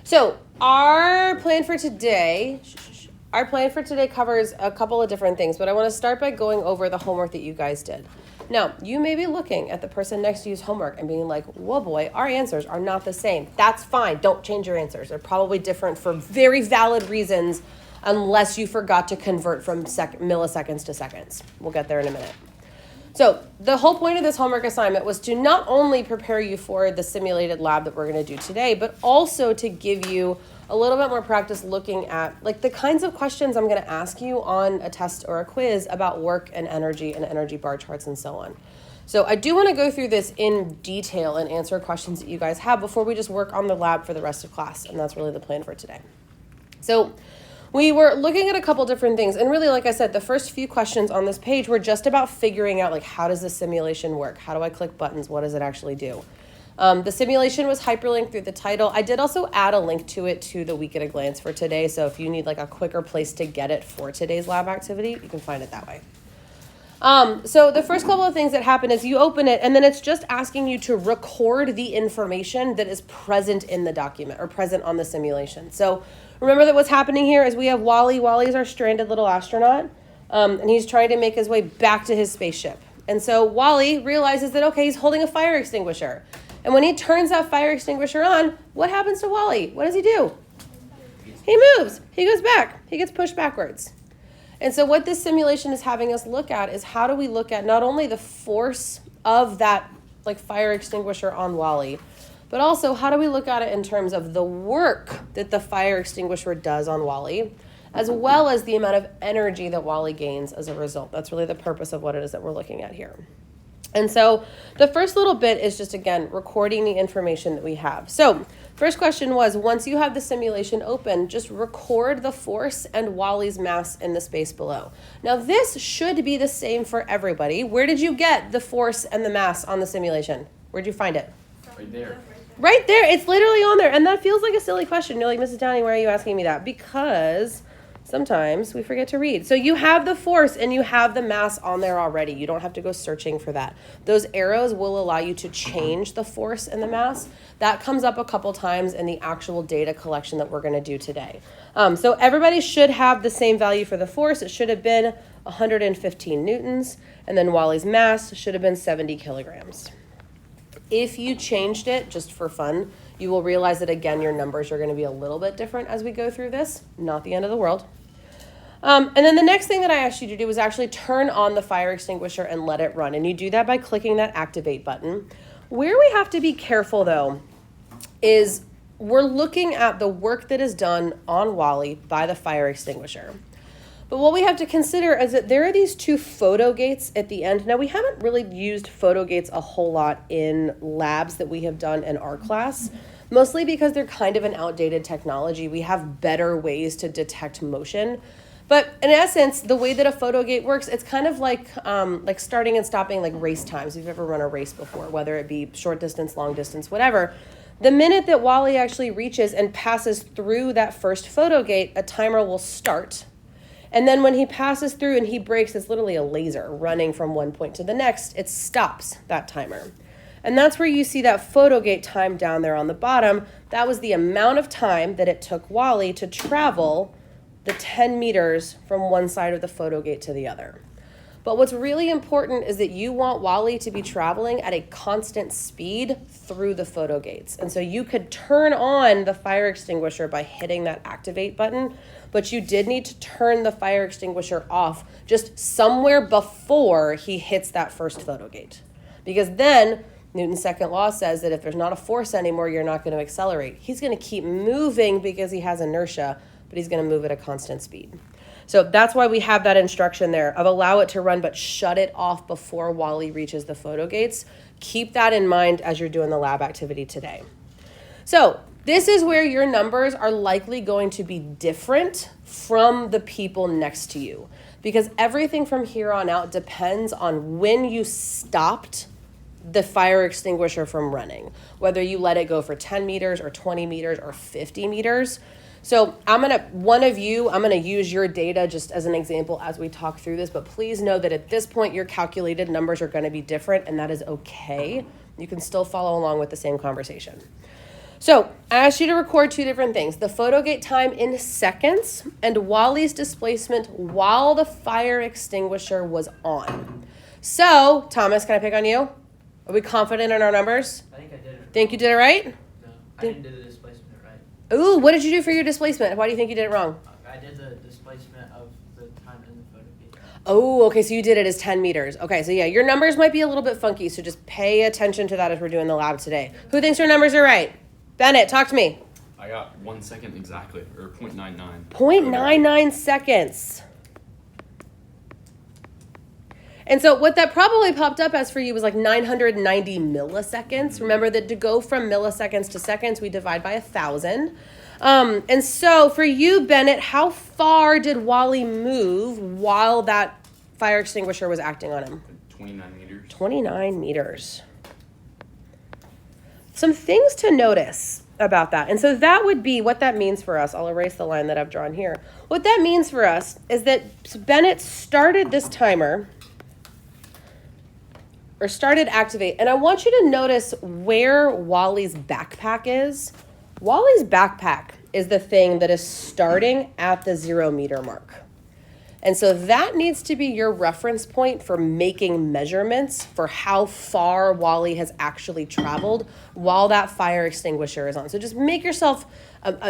So our plan for today covers a couple of different things, but I want to start by going over the homework that you guys did. Now, you may be looking at the person next to you's homework and being like, whoa boy, our answers are not the same. That's fine. Don't change your answers. They're probably different for very valid reasons unless you forgot to convert from milliseconds to seconds. We'll get there in a minute. So the whole point of this homework assignment was to not only prepare you for the simulated lab that we're going to do today, but also to give you a little bit more practice looking at like the kinds of questions I'm going to ask you on a test or a quiz about work and energy bar charts and so on. So I do want to go through this in detail and answer questions that you guys have before we just work on the lab for the rest of class. And that's really the plan for today. So we were looking at a couple different things. And really, like I said, the first few questions on this page were just about figuring out like, how does the simulation work? How do I click buttons? What does it actually do? The simulation was hyperlinked through the title. I did also add a link to it to the week at a glance for today. So if you need like a quicker place to get it for today's lab activity, you can find it that way. So the first couple of things that happen is you open it and then it's just asking you to record the information that is present in the document or present on the simulation. So remember that what's happening here is we have Wally. Wally is our stranded little astronaut, and he's trying to make his way back to his spaceship. And so Wally realizes that, okay, he's holding a fire extinguisher. And when he turns that fire extinguisher on, what happens to Wally? What does he do? He moves. He goes back. He gets pushed backwards. And so what this simulation is having us look at is how do we look at not only the force of that like fire extinguisher on Wally, but also how do we look at it in terms of the work that the fire extinguisher does on Wally, as well as the amount of energy that Wally gains as a result. That's really the purpose of what it is that we're looking at here. And so the first little bit is just, again, recording the information that we have. So first question was, once you have the simulation open, just record the force and Wally's mass in the space below. Now this should be the same for everybody. Where did you get the force and the mass on the simulation? Where'd you find it? Right there. Right there. It's literally on there. And that feels like a silly question. You're like, Mrs. Downey, why are you asking me that? Because sometimes we forget to read. So you have the force and you have the mass on there already. You don't have to go searching for that. Those arrows will allow you to change the force and the mass. That comes up a couple times in the actual data collection that we're going to do today. So everybody should have the same value for the force. It should have been 115 newtons. And then Wally's mass should have been 70 kilograms. If you changed it just for fun, you will realize that, again, your numbers are going to be a little bit different as we go through this. Not the end of the world. And then the next thing that I asked you to do was actually turn on the fire extinguisher and let it run. And you do that by clicking that activate button. Where we have to be careful, though, is we're looking at the work that is done on Wally by the fire extinguisher. But what we have to consider is that there are these two photo gates at the end. Now, we haven't really used photo gates a whole lot in labs that we have done in our class, mostly because they're kind of an outdated technology. We have better ways to detect motion. But in essence, the way that a photo gate works, it's kind of like starting and stopping like race times. If you've ever run a race before, whether it be short distance, long distance, whatever. The minute that Wally actually reaches and passes through that first photo gate, a timer will start. And then when he passes through and he breaks, it's literally a laser running from one point to the next. It stops that timer. And that's where you see that photo gate time down there on the bottom. That was the amount of time that it took Wally to travel the 10 meters from one side of the photo gate to the other. But what's really important is that you want Wally to be traveling at a constant speed through the photo gates. And so you could turn on the fire extinguisher by hitting that activate button, but you did need to turn the fire extinguisher off just somewhere before he hits that first photo gate. Because then Newton's second law says that if there's not a force anymore, you're not going to accelerate. He's going to keep moving because he has inertia, but he's going to move at a constant speed. So that's why we have that instruction there of allow it to run, but shut it off before Wally reaches the photo gates. Keep that in mind as you're doing the lab activity today. So this is where your numbers are likely going to be different from the people next to you, because everything from here on out depends on when you stopped the fire extinguisher from running, whether you let it go for 10 meters or 20 meters or 50 meters. So I'm going to use your data just as an example as we talk through this, but please know that at this point, your calculated numbers are going to be different, and that is okay. You can still follow along with the same conversation. So I asked you to record two different things. The photo gate time in seconds and Wally's displacement while the fire extinguisher was on. So, Thomas, can I pick on you? Are we confident in our numbers? I think I did it. Think you did it right? No, I didn't do the displacement right. Ooh, what did you do for your displacement? Why do you think you did it wrong? I did the displacement of the time in the photo gate. Oh, okay, so you did it as 10 meters. Okay, so yeah, your numbers might be a little bit funky, so just pay attention to that as we're doing the lab today. Who thinks your numbers are right? Bennett, talk to me. I got 1 second exactly, or 0.99. 0.99 seconds. And so what that probably popped up as for you was like 990 milliseconds. Remember that to go from milliseconds to seconds, we divide by 1,000. And so for you, Bennett, how far did Wally move while that fire extinguisher was acting on him? 29 meters. 29 meters. Some things to notice about that. And so that would be what that means for us. I'll erase the line that I've drawn here. What that means for us is that Bennett started this timer or started activate. And I want you to notice where Wally's backpack is. Wally's backpack is the thing that is starting at the 0 meter mark. And so that needs to be your reference point for making measurements for how far Wally has actually traveled while that fire extinguisher is on. So just make yourself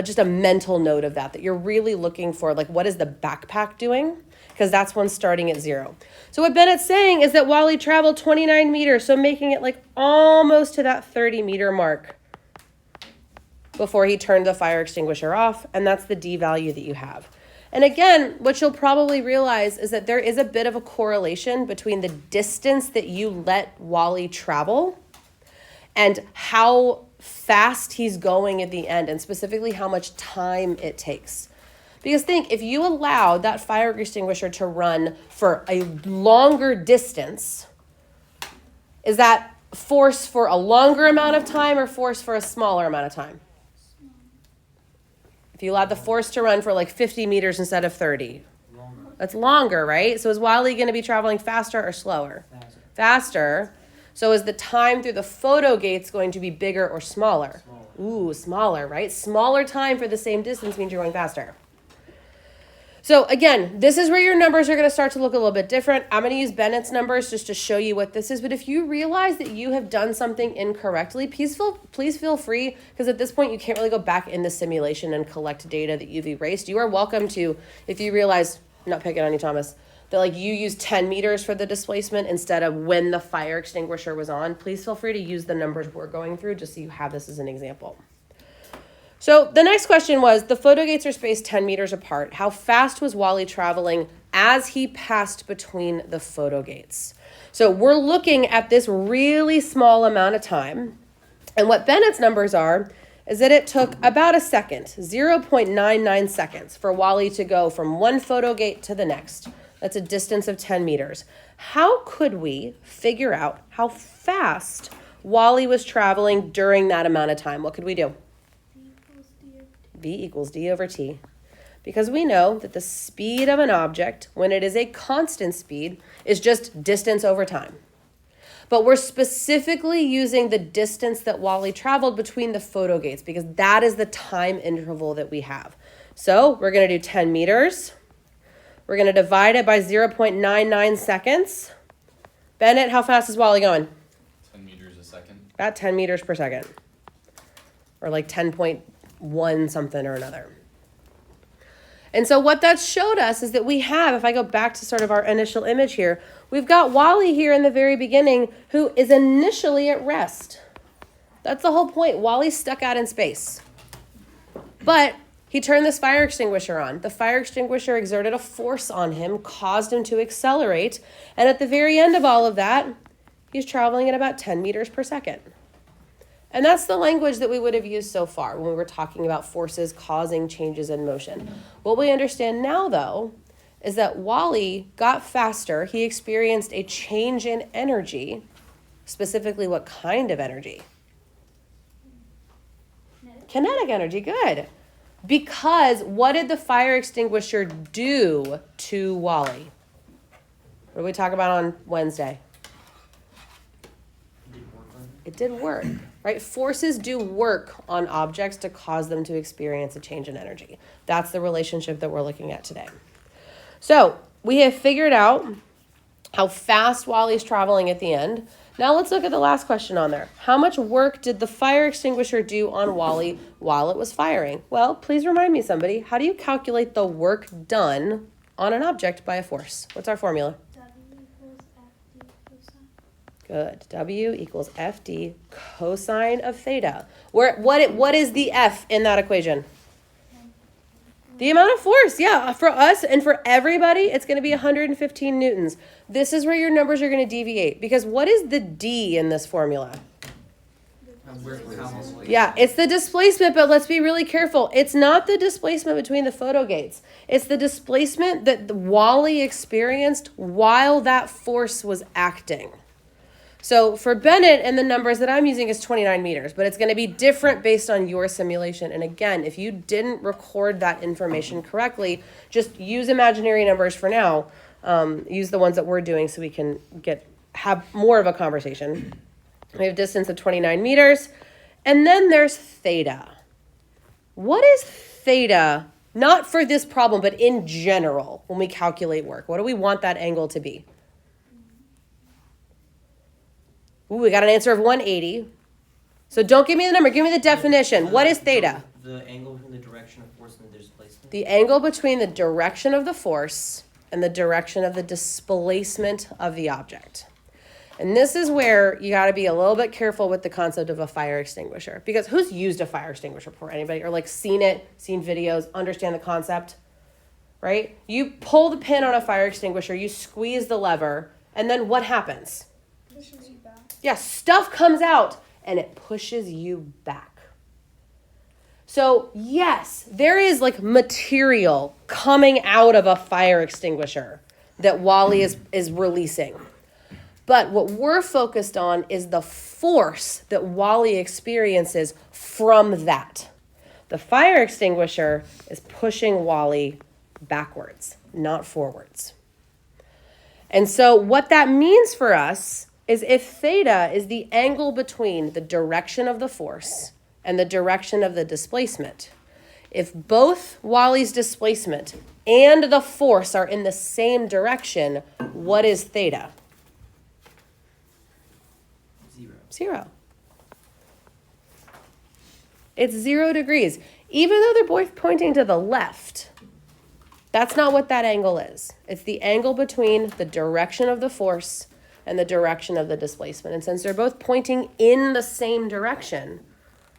just a mental note of that you're really looking for, like, what is the backpack doing? Because that's when starting at 0. So what Bennett's saying is that Wally traveled 29 meters, so making it like almost to that 30 meter mark before he turned the fire extinguisher off, and that's the D value that you have. And again, what you'll probably realize is that there is a bit of a correlation between the distance that you let Wally travel and how fast he's going at the end, and specifically how much time it takes. Because think, if you allowed that fire extinguisher to run for a longer distance, is that force for a longer amount of time or force for a smaller amount of time? If you allowed the force to run for like 50 meters instead of 30, that's longer, right? So is Wally going to be traveling faster or slower? Faster. So is the time through the photo gates going to be bigger or smaller? Ooh, smaller, right? Smaller time for the same distance means you're going faster. So again, this is where your numbers are going to start to look a little bit different. I'm going to use Bennett's numbers just to show you what this is. But if you realize that you have done something incorrectly, please feel free, because at this point you can't really go back in the simulation and collect data that you've erased. You are welcome to, if you realize, I'm not picking on you, Thomas, that like you used 10 meters for the displacement instead of when the fire extinguisher was on, please feel free to use the numbers we're going through just so you have this as an example. So the next question was, the photo gates are spaced 10 meters apart. How fast was Wally traveling as he passed between the photo gates? So we're looking at this really small amount of time. And what Bennett's numbers are is that it took about a second, 0.99 seconds, for Wally to go from one photo gate to the next. That's a distance of 10 meters. How could we figure out how fast Wally was traveling during that amount of time? What could we do? V equals D over T. Because we know that the speed of an object, when it is a constant speed, is just distance over time. But we're specifically using the distance that Wally traveled between the photo gates because that is the time interval that we have. So we're going to do 10 meters. We're going to divide it by 0.99 seconds. Bennett, how fast is Wally going? 10 meters a second. About 10 meters per second. Or like 10.1 something or another. And so what that showed us is that we have, if I go back to sort of our initial image here, we've got Wally here in the very beginning who is initially at rest. That's the whole point. Wally's stuck out in space. But he turned this fire extinguisher on. The fire extinguisher exerted a force on him, caused him to accelerate. And at the very end of all of that, he's traveling at about 10 meters per second. And that's the language that we would have used so far when we were talking about forces causing changes in motion. What we understand now, though, is that Wally got faster. He experienced a change in energy. Specifically, what kind of energy? Kinetic energy, good. Because what did the fire extinguisher do to Wally? What did we talk about on Wednesday? It did work. right? Forces do work on objects to cause them to experience a change in energy. That's the relationship that we're looking at today. So we have figured out how fast Wally's traveling at the end. Now let's look at the last question on there. How much work did the fire extinguisher do on Wally while it was firing? Well, please remind me, somebody, how do you calculate the work done on an object by a force? What's our formula? Good. W equals FD cosine of theta. What is the F in that equation? The amount of force, yeah. For us and for everybody, it's going to be 115 newtons. This is where your numbers are going to deviate. Because what is the D in this formula? Yeah, it's the displacement, but let's be really careful. It's not the displacement between the photo gates. It's the displacement that Wally experienced while that force was acting. So for Bennett, and the numbers that I'm using is 29 meters, but it's going to be different based on your simulation. And again, if you didn't record that information correctly, just use imaginary numbers for now. Use the ones that we're doing so we can have more of a conversation. We have distance of 29 meters. And then there's theta. What is theta? Not for this problem, but in general, when we calculate work. What do we want that angle to be? Ooh, we got an answer of 180. So don't give me the number. Give me the definition. What is theta? The angle between the direction of force and the displacement. The angle between the direction of the force and the direction of the displacement of the object. And this is where you got to be a little bit careful with the concept of a fire extinguisher. Because who's used a fire extinguisher before? Anybody? Or like seen it, seen videos, understand the concept? Right? You pull the pin on a fire extinguisher, you squeeze the lever, and then what happens? Pushes you back. Yeah, stuff comes out and it pushes you back. So yes, there is like material coming out of a fire extinguisher that Wally is releasing. But what we're focused on is the force that Wally experiences from that. The fire extinguisher is pushing Wally backwards, not forwards. And so what that means for us is if theta is the angle between the direction of the force and the direction of the displacement, if both Wally's displacement and the force are in the same direction, what is theta? 0. It's 0 degrees. Even though they're both pointing to the left, that's not what that angle is. It's the angle between the direction of the force and the direction of the displacement. And since they're both pointing in the same direction,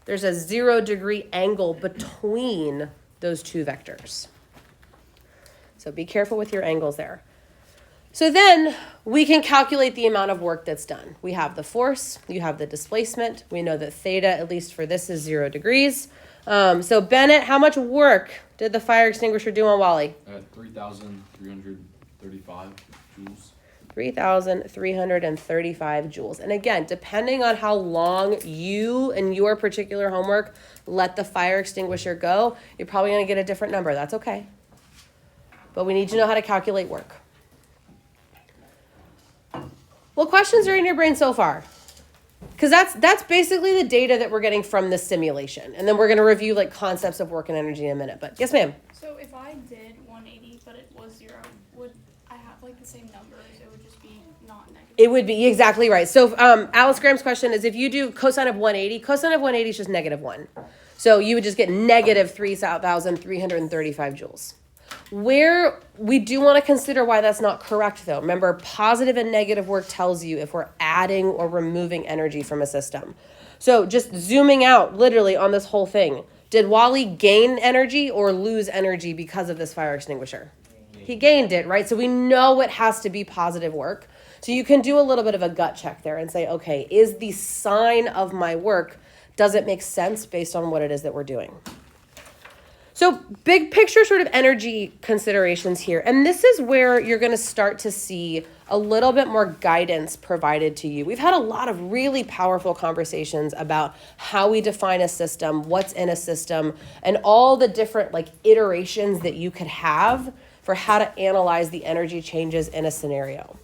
there's a 0 degree angle between those two vectors. So be careful with your angles there. So then we can calculate the amount of work that's done. We have the force, you have the displacement. We know that theta, at least for this, is 0 degrees. So Bennett, how much work did the fire extinguisher do on Wally? 3,335 joules. 3,335 joules. And again, depending on how long you and your particular homework let the fire extinguisher go, you're probably going to get a different number. That's okay. But we need to know how to calculate work. What questions are in your brain so far? Because that's basically the data that we're getting from this simulation. And then we're going to review like concepts of work and energy in a minute. But yes, ma'am. So if I did 180, but it was 0, would I have like the same numbers? It would just be not negative. It would be exactly right. So Alice Graham's question is if you do cosine of 180 is just -1. So you would just get negative 3,335 joules. Where we do want to consider why that's not correct, though. Remember, positive and negative work tells you if we're adding or removing energy from a system. So just zooming out literally on this whole thing, did Wally gain energy or lose energy because of this fire extinguisher? He gained it, right? So we know it has to be positive work. So you can do a little bit of a gut check there and say, okay, is the sign of my work, does it make sense based on what it is that we're doing? So big picture sort of energy considerations here. And this is where you're going to start to see a little bit more guidance provided to you. We've had a lot of really powerful conversations about how we define a system, what's in a system, and all the different like iterations that you could have for how to analyze the energy changes in a scenario.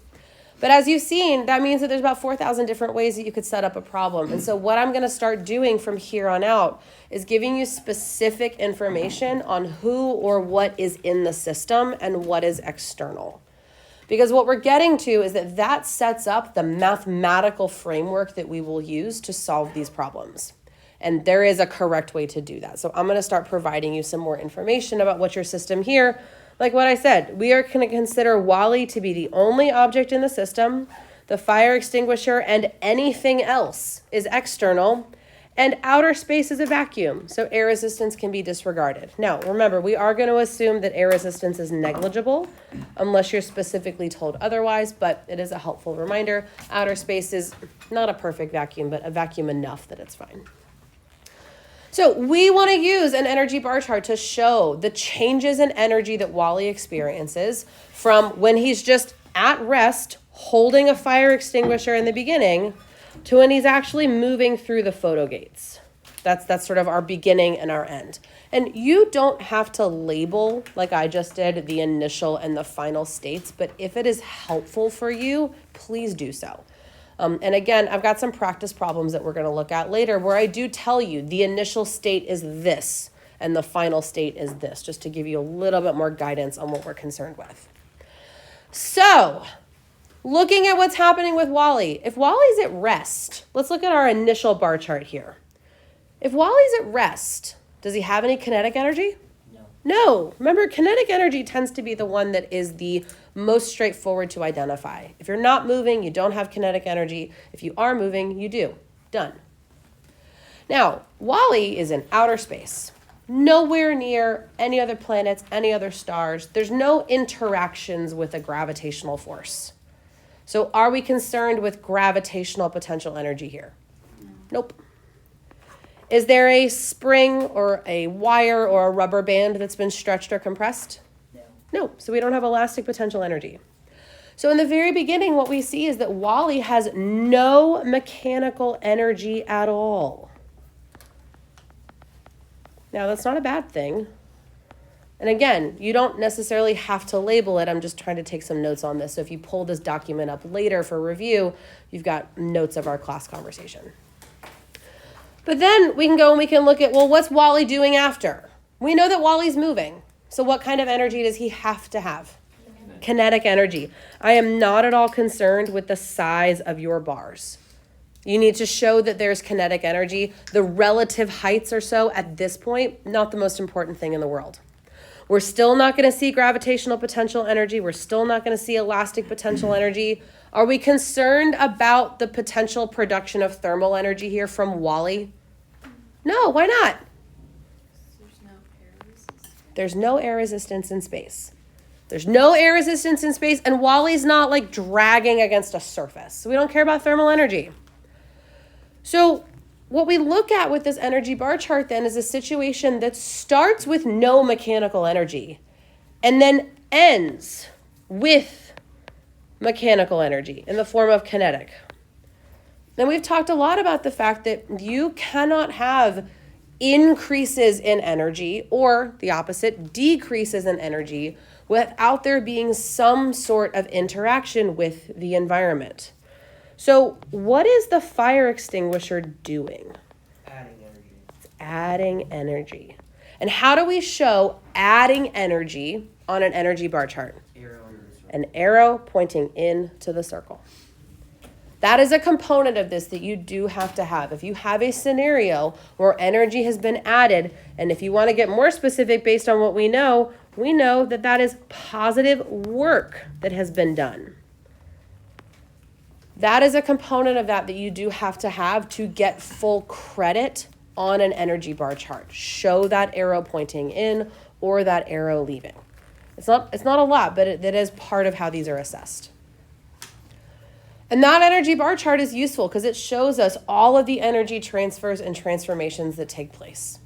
But as you've seen, that means that there's about 4,000 different ways that you could set up a problem. And so what I'm going to start doing from here on out is giving you specific information on who or what is in the system and what is external. Because what we're getting to is that sets up the mathematical framework that we will use to solve these problems. And there is a correct way to do that. So I'm going to start providing you some more information about what's your system here. Like what I said, we are going to consider Wally to be the only object in the system. The fire extinguisher and anything else is external. And outer space is a vacuum, so air resistance can be disregarded. Now, remember, we are going to assume that air resistance is negligible unless you're specifically told otherwise, but it is a helpful reminder. Outer space is not a perfect vacuum, but a vacuum enough that it's fine. So we want to use an energy bar chart to show the changes in energy that Wally experiences from when he's just at rest, holding a fire extinguisher in the beginning, to when he's actually moving through the photo gates. That's sort of our beginning and our end. And you don't have to label, like I just did, the initial and the final states, but if it is helpful for you, please do so. And again, I've got some practice problems that we're going to look at later where I do tell you the initial state is this and the final state is this, just to give you a little bit more guidance on what we're concerned with. So, looking at what's happening with Wally. If Wally's at rest, let's look at our initial bar chart here. If Wally's at rest, does he have any kinetic energy? No. Remember, kinetic energy tends to be the one that is the most straightforward to identify. If you're not moving, you don't have kinetic energy. If you are moving, you do. Done. Now, Wally is in outer space. Nowhere near any other planets, any other stars. There's no interactions with a gravitational force. So are we concerned with gravitational potential energy here? Nope. Is there a spring or a wire or a rubber band that's been stretched or compressed? No. So we don't have elastic potential energy. So in the very beginning, what we see is that Wally has no mechanical energy at all. Now, that's not a bad thing. And again, you don't necessarily have to label it. I'm just trying to take some notes on this. So if you pull this document up later for review, you've got notes of our class conversation. But then we can go and we can look at, well, what's Wally doing after? We know that Wally's moving. So what kind of energy does he have to have? Kinetic energy. I am not at all concerned with the size of your bars. You need to show that there's kinetic energy. The relative heights or so at this point, not the most important thing in the world. We're still not going to see gravitational potential energy. We're still not going to see elastic potential energy. Are we concerned about the potential production of thermal energy here from Wally? No, why not? There's no air resistance in space. There's no air resistance in space, and Wally's not like dragging against a surface. So we don't care about thermal energy. So what we look at with this energy bar chart then is a situation that starts with no mechanical energy and then ends with mechanical energy in the form of kinetic. And we've talked a lot about the fact that you cannot have increases in energy or the opposite, decreases in energy without there being some sort of interaction with the environment. So what is the fire extinguisher doing? Adding energy. It's adding energy. And how do we show adding energy on an energy bar chart? An arrow pointing into the circle. That is a component of this that you do have to have. If you have a scenario where energy has been added, and if you want to get more specific based on what we know that that is positive work that has been done. That is a component of that you do have to get full credit on an energy bar chart. Show that arrow pointing in or that arrow leaving. It's not a lot, but it is part of how these are assessed. And that energy bar chart is useful because it shows us all of the energy transfers and transformations that take place.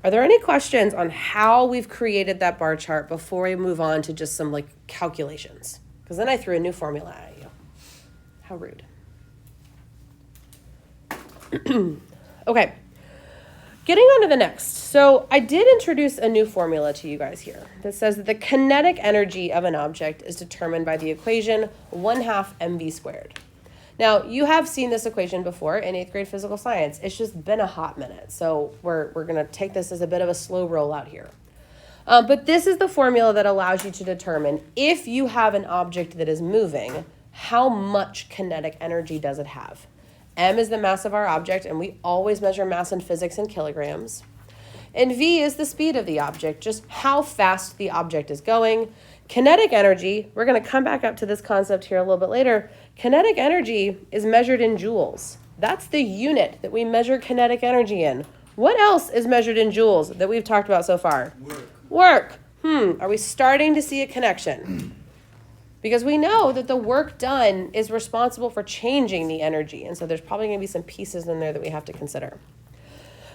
Are there any questions on how we've created that bar chart before we move on to just some calculations? Because then I threw a new formula at you. How rude. Okay. Getting on to the next. So I did introduce a new formula to you guys here that says that the kinetic energy of an object is determined by the equation 1/2 mv squared. Now, you have seen this equation before in 8th grade physical science. It's just been a hot minute. So we're going to take this as a bit of a slow rollout here. But this is the formula that allows you to determine if you have an object that is moving, how much kinetic energy does it have? M is the mass of our object, and we always measure mass in physics in kilograms. And V is the speed of the object, just how fast the object is going. Kinetic energy, we're going to come back up to this concept here a little bit later. Kinetic energy is measured in joules. That's the unit that we measure kinetic energy in. What else is measured in joules that we've talked about so far? Work. Are we starting to see a connection? Because we know that the work done is responsible for changing the energy. And so there's probably going to be some pieces in there that we have to consider.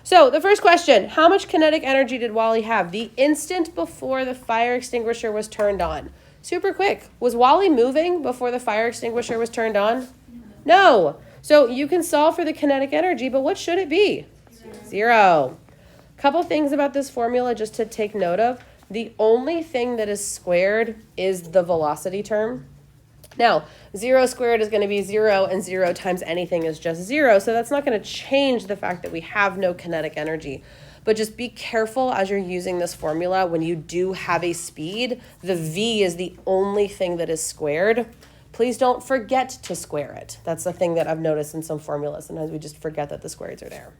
So the first question, how much kinetic energy did Wally have the instant before the fire extinguisher was turned on? Super quick. Was Wally moving before the fire extinguisher was turned on? No. So you can solve for the kinetic energy, but what should it be? Zero. Couple things about this formula just to take note of. The only thing that is squared is the velocity term. Now, 0 squared is going to be 0, and 0 times anything is just 0, so that's not going to change the fact that we have no kinetic energy. But just be careful as you're using this formula. When you do have a speed, the V is the only thing that is squared. Please don't forget to square it. That's the thing that I've noticed in some formulas. Sometimes we just forget that the squares are there.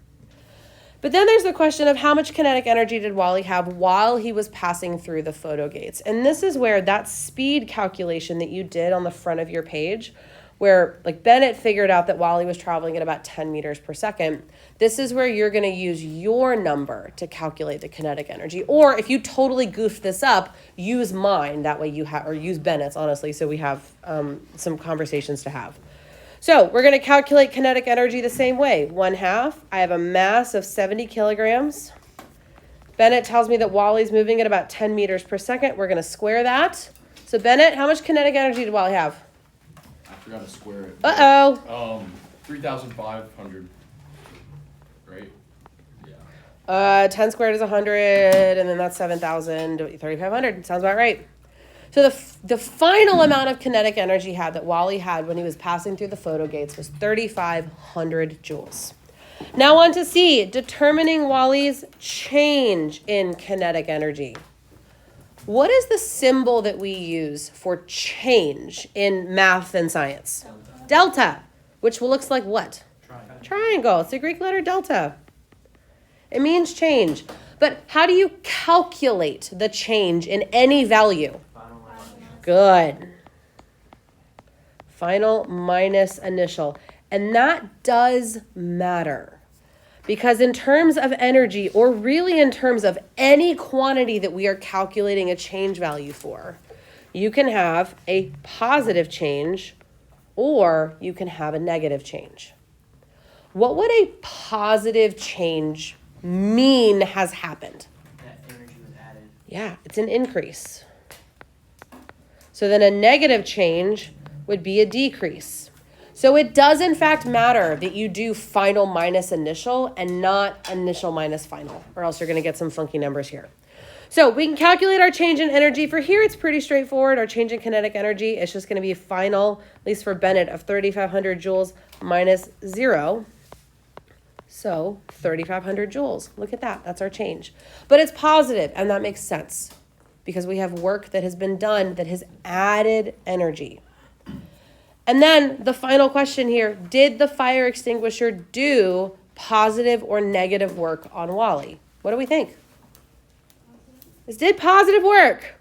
But then there's the question of how much kinetic energy did Wally have while he was passing through the photo gates. And this is where that speed calculation that you did on the front of your page, where like Bennett figured out that Wally was traveling at about 10 meters per second, this is where you're going to use your number to calculate the kinetic energy. Or if you totally goofed this up, use mine. That way you have, or use Bennett's, honestly, so we have some conversations to have. So we're going to calculate kinetic energy the same way. 1/2. I have a mass of 70 kilograms. Bennett tells me that Wally's moving at about 10 meters per second. We're going to square that. So Bennett, how much kinetic energy did Wally have? I forgot to square it. 3,500. Right? Yeah. 10 squared is 100, and then that's 7,000, 3,500. Sounds about right. So the final amount of kinetic energy that Wally had when he was passing through the photo gates was 3,500 joules. Now on to C, determining Wally's change in kinetic energy. What is the symbol that we use for change in math and science? Delta, which looks like what? Triangle. It's the Greek letter delta. It means change. But how do you calculate the change in any value? Good. Final minus initial. And that does matter. Because in terms of energy, or really in terms of any quantity that we are calculating a change value for, you can have a positive change or you can have a negative change. What would a positive change mean has happened? That energy was added. Yeah, it's an increase. So then a negative change would be a decrease. So it does in fact matter that you do final minus initial and not initial minus final, or else you're going to get some funky numbers here. So we can calculate our change in energy. For here, it's pretty straightforward. Our change in kinetic energy, it's just going to be a final, at least for Bennett, of 3,500 joules minus 0. So 3,500 joules. Look at that. That's our change. But it's positive, and that makes sense because we have work that has been done that has added energy. And then the final question here, did the fire extinguisher do positive or negative work on Wally? What do we think? This did positive work.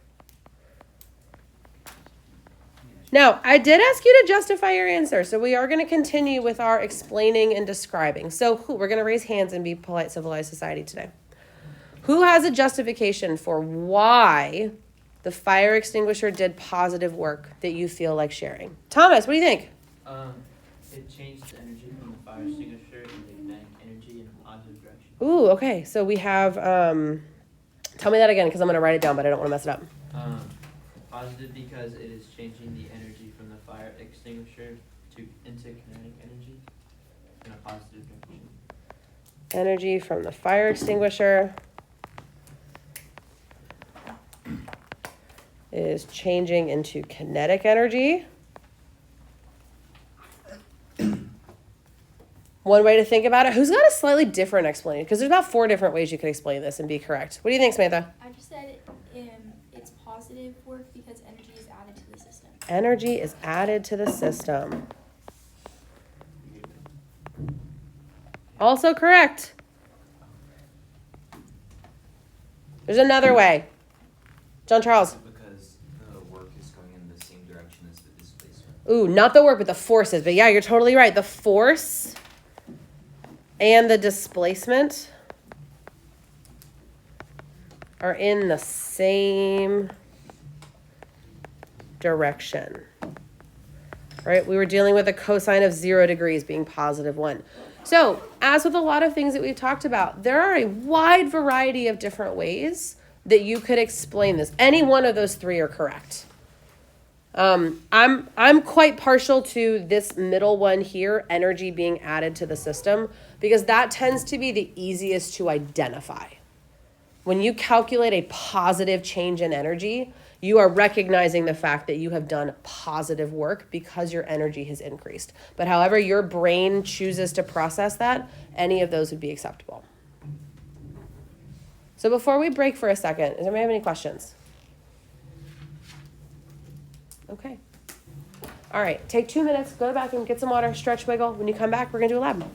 Now, I did ask you to justify your answer, so we are going to continue with our explaining and describing. So we're going to raise hands and be polite, civilized society today. Who has a justification for why the fire extinguisher did positive work that you feel like sharing? Thomas, what do you think? It changed the energy from the fire extinguisher to the kinetic energy in a positive direction. Ooh, okay. So we have, tell me that again because I'm going to write it down, but I don't want to mess it up. Positive because it is changing the energy from the fire extinguisher into kinetic energy in a positive direction. energy from the fire extinguisher is changing into kinetic energy. One way to think about it. Who's got a slightly different explanation? Because there's about 4 different ways you could explain this and be correct. What do you think, Samantha? I just said it's positive work because energy is added to the system. Energy is added to the system. Also correct. There's another way. John Charles. Because the work is going in the same direction as the displacement. Ooh, not the work, but the forces. But yeah, you're totally right. The force and the displacement are in the same direction. Right? We were dealing with a cosine of 0 degrees being positive 1. So, as with a lot of things that we've talked about, there are a wide variety of different ways that you could explain this. Any one of those 3 are correct. I'm quite partial to this middle one here, energy being added to the system, because that tends to be the easiest to identify. When you calculate a positive change in energy, you are recognizing the fact that you have done positive work because your energy has increased. But however your brain chooses to process that, any of those would be acceptable. So before we break for a second, does anybody have any questions? Okay. All right, take 2 minutes, go to the bathroom, get some water, stretch, wiggle. When you come back, we're going to do a lab.